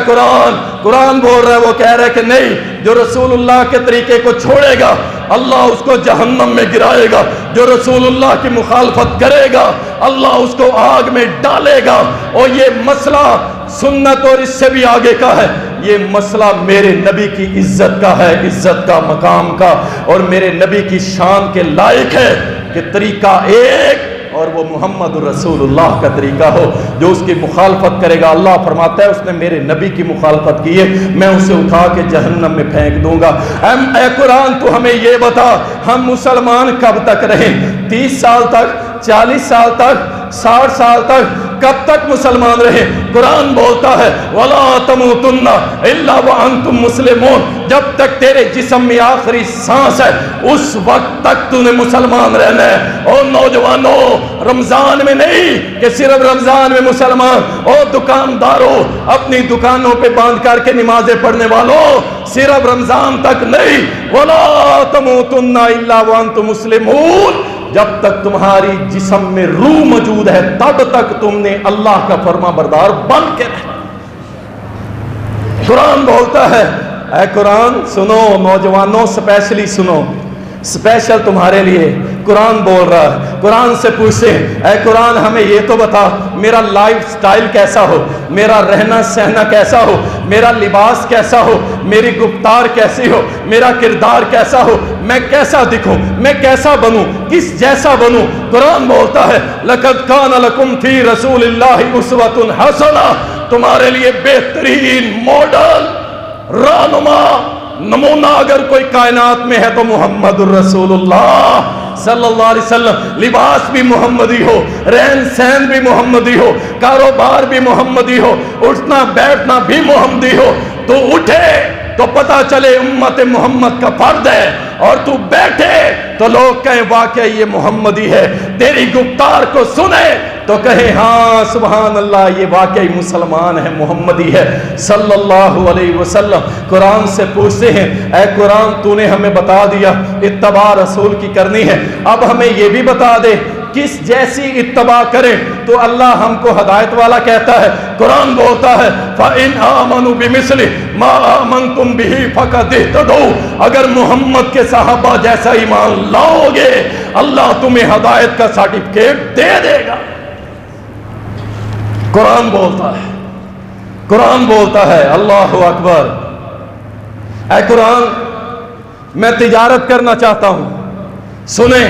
قرآن بول رہا ہے، وہ کہہ رہا ہے کہ نہیں، جو رسول اللہ کے طریقے کو چھوڑے گا اللہ اس کو جہنم میں گرائے گا، جو رسول اللہ کی مخالفت کرے گا اللہ اس کو آگ میں ڈالے گا۔ اور یہ مسئلہ سنت اور اس سے بھی آگے کا ہے، یہ مسئلہ میرے نبی کی عزت کا ہے، عزت کا، مقام کا، اور میرے نبی کی شان کے لائق ہے کہ طریقہ ایک اور وہ محمد رسول اللہ کا طریقہ ہو۔ جو اس کی مخالفت کرے گا اللہ فرماتا ہے اس نے میرے نبی کی مخالفت کی ہے، میں اسے اٹھا کے جہنم میں پھینک دوں گا۔ اے قرآن تو ہمیں یہ بتا ہم مسلمان کب تک رہیں؟ 30 سال تک، 40 سال تک، 60 سال تک، کب تک مسلمان رہے؟ قرآن بولتا ہے وَلَا تَمُوتُنَّ إِلَّا وَأَنْتُمْ مُسْلِمُونَ، جب تک تیرے جسم میں آخری سانس ہے اس وقت تک تو نے مسلمان رہنا ہے۔ اور نوجوانوں رمضان میں نہیں کہ صرف رمضان میں مسلمان، اور دکانداروں اپنی دکانوں پہ باندھ کر کے نمازیں پڑھنے والوں صرف رمضان تک نہیں، وَلَا تَمُوتُنَّ إِلَّا وَأَنْتُمْ مُسْلِمُونَ، جب تک تمہاری جسم میں روح موجود ہے تب تک تم نے اللہ کا فرما بردار بن کے رہنا۔ قرآن بولتا ہے، اے قرآن سنو، نوجوانوں اسپیشلی سنو، اسپیشل تمہارے لیے قرآن بول رہا ہے۔ قرآن سے پوچھے، اے قرآن ہمیں یہ تو بتا میرا لائف سٹائل کیسا ہو، میرا رہنا سہنا کیسا ہو، میرا لباس کیسا ہو، میری گفتار کیسی ہو، میرا کردار کیسا ہو، میں کیسا دکھوں، میں کیسا بنوں، کس جیسا بنوں۔ قرآن بولتا ہے لَقَدْ كَانَ لَكُمْ فِي رَسُولِ اللَّهِ أُسْوَةٌ حَسَنَةٌ، تمہارے لیے بہترین ماڈل، رہنما، نمونہ اگر کوئی کائنات میں ہے تو محمد الرسول اللہ صلی اللہ علیہ وسلم۔ لباس بھی محمدی ہو، رہن سہن بھی محمدی ہو، کاروبار بھی محمدی ہو، اٹھنا بیٹھنا بھی محمدی ہو۔ تو اٹھے تو پتہ چلے امت محمد کا فرد ہے، اور تو بیٹھے تو لوگ کہیں واقعی یہ محمدی ہے۔ تیری گفتار کو سنے تو کہے ہاں سبحان اللہ یہ واقعی مسلمان ہے، محمدی ہے صلی اللہ علیہ وسلم۔ قرآن سے پوچھتے ہیں، اے قرآن تو نے ہمیں بتا دیا اتباع رسول کی کرنی ہے، اب ہمیں یہ بھی بتا دے کس جیسی اتباع کریں تو اللہ ہم کو ہدایت والا کہتا ہے۔ قرآن بولتا ہے فَإِنْ آمَنُوا بِمِثْلِ مَا آمَنْتُمْ بِهِ فَقَدْ اهْتَدَوْا، اگر محمد کے صحابہ جیسا ایمان لاؤ گے اللہ تمہیں ہدایت کا سرٹیفکیٹ دے دے گا۔ قرآن بولتا ہے، قرآن بولتا ہے، اللہ اکبر۔ اے قرآن میں تجارت کرنا چاہتا ہوں، سنیں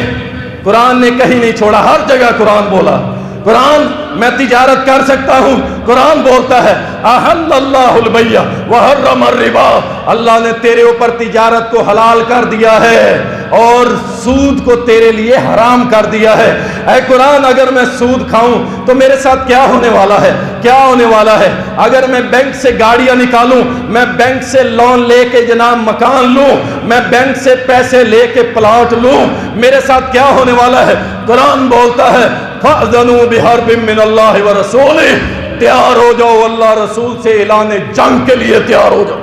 قرآن نے کہیں نہیں چھوڑا، ہر جگہ قرآن بولا۔ قرآن میں تجارت کر سکتا ہوں، قرآن بولتا ہے احل اللہ البیع وحرم الربا، اللہ نے تیرے اوپر تجارت کو حلال کر دیا ہے اور سود کو تیرے لیے حرام کر دیا ہے۔ اے قرآن اگر میں سود کھاؤں تو میرے ساتھ کیا ہونے والا ہے، کیا ہونے والا ہے؟ اگر میں بینک سے گاڑیاں نکالوں، میں بینک سے لون لے کے جناب مکان لوں، میں بینک سے پیسے لے کے پلاٹ لوں، میرے ساتھ کیا ہونے والا ہے؟ قرآن بولتا ہے فَأْذَنُوا بِحَرْبٍ مِّنَ اللَّهِ وَرَسُولِهِ، تیار ہو جاؤ اللہ رسول سے اعلان جنگ کے لیے تیار ہو جاؤ۔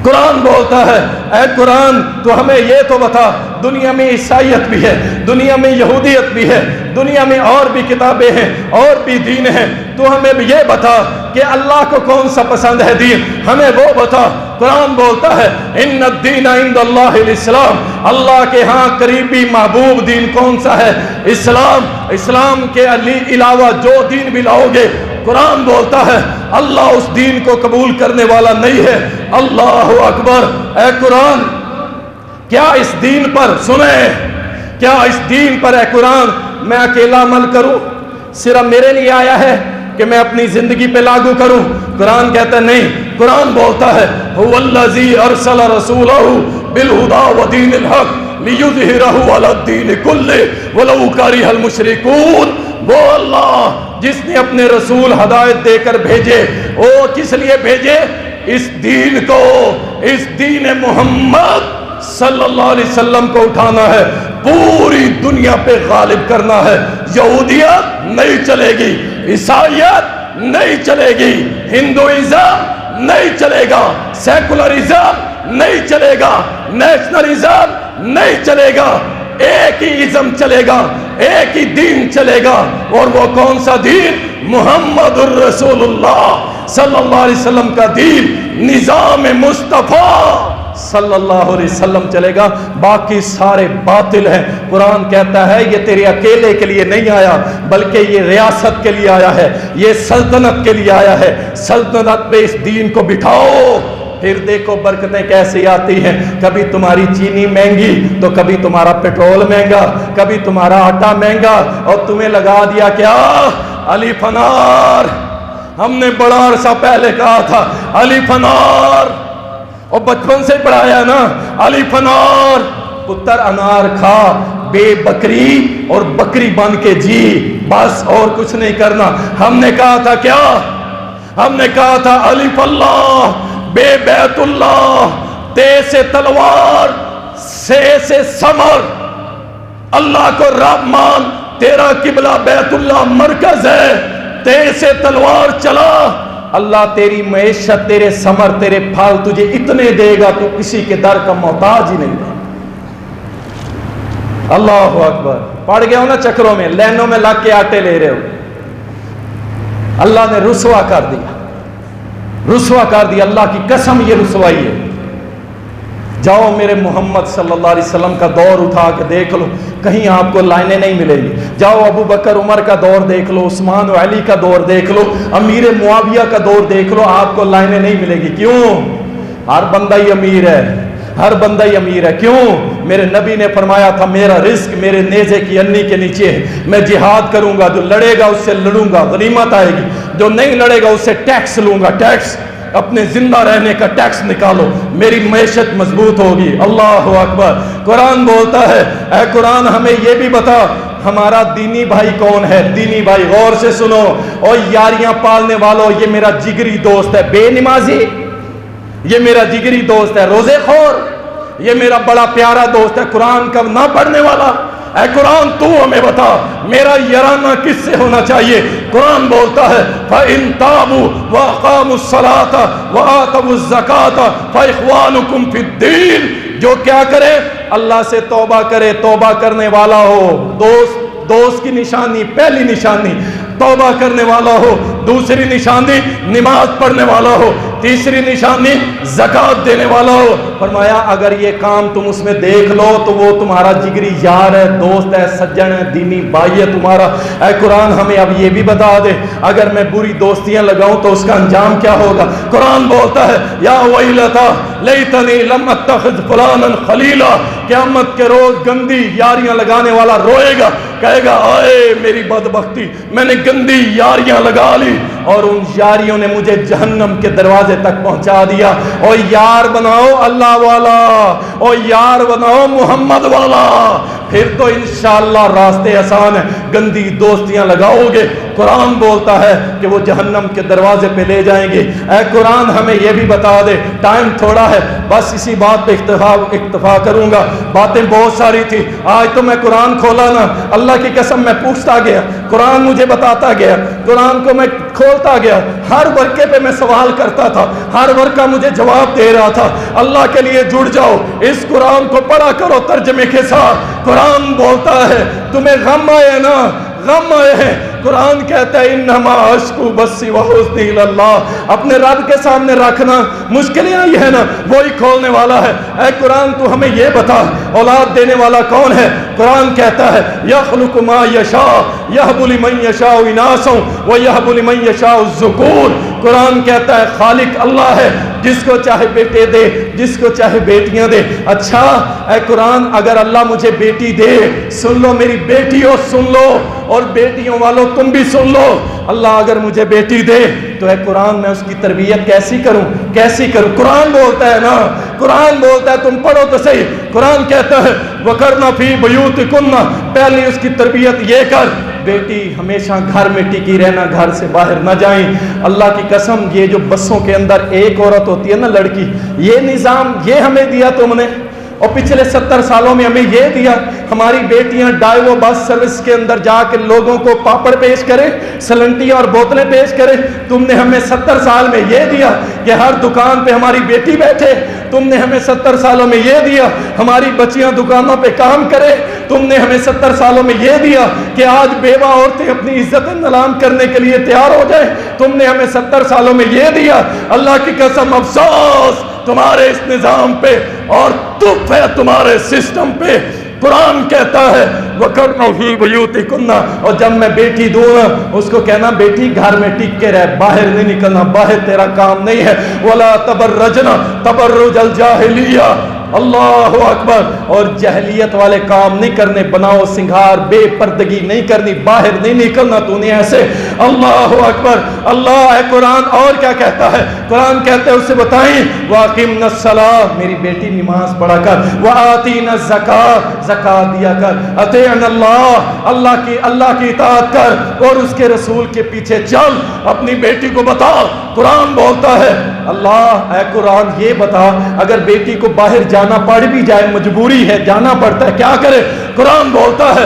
قرآن بولتا ہے اے قرآن تو ہمیں یہ تو بتا، دنیا میں عیسائیت بھی ہے، دنیا میں یہودیت بھی ہے، دنیا میں اور بھی کتابیں ہیں اور بھی دین ہیں، تو ہمیں بھی یہ بتا کہ اللہ کو کون سا پسند ہے دین، ہمیں وہ بتا۔ قرآن بولتا ہے ان الدین عند اللہ الاسلام، اللہ کے ہاں قریبی محبوب دین کون سا ہے؟ اسلام۔ اسلام کے علاوہ جو دین بھی لاؤ گے قرآن بولتا ہے اللہ اس دین کو قبول کرنے والا نہیں ہے۔ اللہ اکبر۔ اے قرآن کیا اس دین پر سنیں، کیا اس دین پر اے قرآن میں اکیلا عمل کروں؟ صرف میرے لیے آیا ہے کہ میں اپنی زندگی پہ لاگو کروں؟ قرآن کہتا ہے نہیں، قرآن بولتا ہے هو الذی ارسل رسولہ بالہدی ودین الحق لیظہرہ علی الدین کلہ ولو کرہ المشرکون، وہ اللہ جس نے اپنے رسول ہدایت دے کر بھیجے، وہ کس لیے بھیجے؟ اس دین کو، اس دین محمد صلی اللہ علیہ وسلم کو اٹھانا ہے، پوری دنیا پہ غالب کرنا ہے۔ یہودیت نہیں چلے گی، عیسائیت نہیں چلے گی، ہندوازم نہیں چلے گا، سیکولرزم نہیں چلے گا، نیشنلزم نہیں چلے گا، ایک ہی ازم چلے گا، ایک ہی دین چلے گا، اور وہ کون سا دین؟ محمد الرسول اللہ صلی اللہ علیہ وسلم کا دین، نظام مصطفیٰ صلی اللہ علیہ وسلم چلے گا، باقی سارے باطل ہیں۔ قرآن کہتا ہے یہ تیرے اکیلے کے لیے نہیں آیا بلکہ یہ ریاست کے لیے آیا ہے، یہ سلطنت کے لیے آیا ہے، سلطنت پہ اس دین کو بٹھاؤ، پھر دیکھو برکتیں کیسے آتی ہیں۔ کبھی تمہاری چینی مہنگی تو کبھی تمہارا پیٹرول مہنگا، کبھی تمہارا آٹا مہنگا، اور تمہیں لگا دیا کیا؟ الف انار۔ ہم نے بڑا عرصہ پہلے کہا تھا الف انار، اور بچپن سے پڑھایا نا الف انار، پتر انار کھا، بے بکری اور بکری بن کے جی، بس اور کچھ نہیں کرنا۔ ہم نے کہا تھا کیا؟ ہم نے کہا تھا الف اللہ، بے بیت اللہ، تے سے تلوار، سے ثمر، اللہ کو رب مان، تیرا قبلہ بیت اللہ مرکز ہے، تے سے تلوار چلا، اللہ تیری معیشت، تیرے ثمر، تیرے پھل تجھے اتنے دے گا تو کسی کے در کا محتاج ہی نہیں رہے۔ اللہ اکبر. پڑ گیا ہو نا چکروں میں, لینوں میں لگ کے آٹے لے رہے ہو. اللہ نے رسوا کر دیا, رسوا کر دیا. اللہ کی قسم یہ رسوائی ہے. جاؤ میرے محمد صلی اللہ علیہ وسلم کا دور اٹھا کے دیکھ لو, کہیں آپ کو لائنیں نہیں ملے گی. جاؤ ابو بکر عمر کا دور دیکھ لو, عثمان و علی کا دور دیکھ لو, امیر معاویہ کا دور دیکھ لو, آپ کو لائنیں نہیں ملے گی. کیوں؟ ہر بندہ ہی امیر ہے, ہر بندہ ہی امیر ہے. کیوں؟ میرے نبی نے فرمایا تھا میرا رزق میرے نیزے کی انی کے نیچے ہے. میں جہاد کروں گا, جو لڑے گا اس سے لڑوں گا, غنیمت آئے گی. جو نہیں لڑے گا اس سے ٹیکس لوں گا, ٹیکس, اپنے زندہ رہنے کا ٹیکس نکالو, میری معیشت مضبوط ہوگی. اللہ اکبر. قرآن بولتا ہے, اے قرآن ہمیں یہ بھی بتا ہمارا دینی بھائی کون ہے. دینی بھائی غور سے سنو, اور یاریاں پالنے والوں, یہ میرا جگری دوست ہے بے نمازی, یہ میرا جگری دوست ہے روزے خور, یہ میرا بڑا پیارا دوست ہے قرآن کا نہ پڑھنے والا. اے قرآن تو ہمیں بتا میرا یارانہ کس سے ہونا چاہیے. قرآن بولتا ہے فَإِن تَابُوا وَأَقَامُوا الصَّلَاةَ وَآتَوُا الزَّكَاةَ فَإِخْوَانُكُمْ فِي الدِّينِ. جو کیا کرے, اللہ سے توبہ کرے, توبہ کرنے والا ہو. دوست کی نشانی, پہلی نشانی توبہ کرنے والا ہو, دوسری نشانی نماز پڑھنے والا ہو, تیسری نشانی زکوٰۃ دینے والا ہو. فرمایا اگر یہ کام تم اس میں دیکھ لو تو وہ تمہارا جگری یار ہے, دوست ہے, سجن ہے, دینی بھائی ہے تمہارا. اے قرآن ہمیں اب یہ بھی بتا دے اگر میں بری دوستیاں لگاؤں تو اس کا انجام کیا ہوگا. قرآن بولتا ہے یا ویلتا لیتنی لم اتخذ فلانا خلیلا. قیامت کے روز گندی یاریاں لگانے والا روئے گا, کہے گا آئے میری بدبختی, میں نے گندی یاریاں لگا لی اور ان یاریوں نے مجھے جہنم کے دروازے تک پہنچا دیا. اور یار بناؤ اللہ والا, اور یار بناؤ محمد والا, پھر تو انشاءاللہ راستے آسان ہیں. گندی دوستیاں لگاؤ گے, قرآن بولتا ہے کہ وہ جہنم کے دروازے پہ لے جائیں گے. اے قرآن ہمیں یہ بھی بتا دے, ٹائم تھوڑا ہے, بس اسی بات پہ اکتفا کروں گا. باتیں بہت ساری تھی, آج تو میں قرآن کھولا نا, اللہ کی قسم میں پوچھتا گیا, قرآن مجھے بتاتا گیا, قرآن کو میں کھولتا گیا, ہر ورقے پہ میں سوال کرتا تھا, ہر ورقہ مجھے جواب دے رہا تھا. اللہ کے لیے جڑ جاؤ, اس قرآن کو پڑھا کرو ترجمے کے ساتھ. قرآن بولتا ہے تمہیں غم آئے نا, غم آئے ہیں, قرآن کہتا ہے انما اشکو بسی وحزنی اللہ. اپنے رب کے سامنے رکھنا, مشکلیں آئی ہے نا, وہی کھولنے والا ہے. اے قرآن تو ہمیں یہ بتا اولاد دینے والا کون ہے. قرآن کہتا ہے یخلق ما یشاء یہب لمن یشاء اناثا ویہب لمن یشاء الذکور. قرآن کہتا ہے خالق اللہ ہے, جس کو چاہے بیٹے دے, جس کو چاہے بیٹیاں دے. اچھا اے قرآن اگر اللہ مجھے بیٹی دے, سن لو میری بیٹیوں سن لو, اور بیٹیوں والوں تم بھی سن لو, اللہ اگر مجھے بیٹی دے تو اے قرآن میں اس کی تربیت کیسی کروں, کیسی کروں. قرآن بولتا ہے نا, قرآن بولتا ہے تم پڑھو تو صحیح. قرآن کہتا ہے وَقَرْنَ فِي بُيُوتِكُنَّ, پہلے اس کی تربیت یہ کر, بیٹی ہمیشہ گھر میں ٹکی رہنا, گھر سے باہر نہ جائیں. اللہ کی قسم یہ جو بسوں کے اندر ایک عورت ہوتی ہے نا لڑکی, یہ نظام یہ ہمیں دیا تم نے, اور پچھلے 70 سالوں میں ہمیں یہ دیا ہماری بیٹیاں ڈائیو بس سروس کے اندر جا کے لوگوں کو پاپڑ پیش کریں, سلنٹیاں اور بوتلیں پیش کریں. تم نے ہمیں 70 سال میں یہ دیا کہ ہر دکان پہ ہماری بیٹی بیٹھے. تم نے ہمیں 70 سالوں میں یہ دیا ہماری بچیاں دکانوں پہ کام کرے. تم نے ہمیں 70 سالوں میں یہ دیا کہ آج بیوہ عورتیں اپنی عزت نلام کرنے کے لیے تیار ہو جائیں. تم نے ہمیں 70 سالوں میں یہ دیا. اللہ کی قسم افسوس تمہارے اس نظام پہ, اور تف ہے تمہارے سسٹم پہ. قرآن کہتا ہے وَقَرْنَ فِي بُيُوتِكُنَّ, اور جب میں بیٹی دوں اس کو کہنا بیٹی گھر میں ٹک کے رہ, باہر نہیں نکلنا, باہر تیرا کام نہیں ہے. وَلَا تَبَرَّجْنَ تَبَرُّجَ الْجَاهِلِيَّةِ, اللہ اکبر, اور جہلیت والے کام نہیں کرنے, بناؤ سنگھار بے پردگی نہیں کرنی, باہر نہیں نکلنا تو نہیں ایسے. اللہ اکبر. اللہ ہے قرآن اور کیا کہتا ہے. قرآن کہتے ہیں اس سے بتائیں وَأَقِمْنَا الصَّلَاةَ, میری بیٹی نماز پڑھا کر, وَآتِينَا الزَّكَاةَ, زکات دیا کر, اطیعنا اللہ کی اطاعت کر, اور اس کے رسول کے پیچھے چل. اپنی بیٹی کو بتا, قرآن بولتا ہے اللہ اے قرآن یہ بتا اگر بیٹی کو باہر جانا پڑ بھی جائے, مجبوری ہے جانا پڑتا ہے, کیا کرے. قرآن بولتا ہے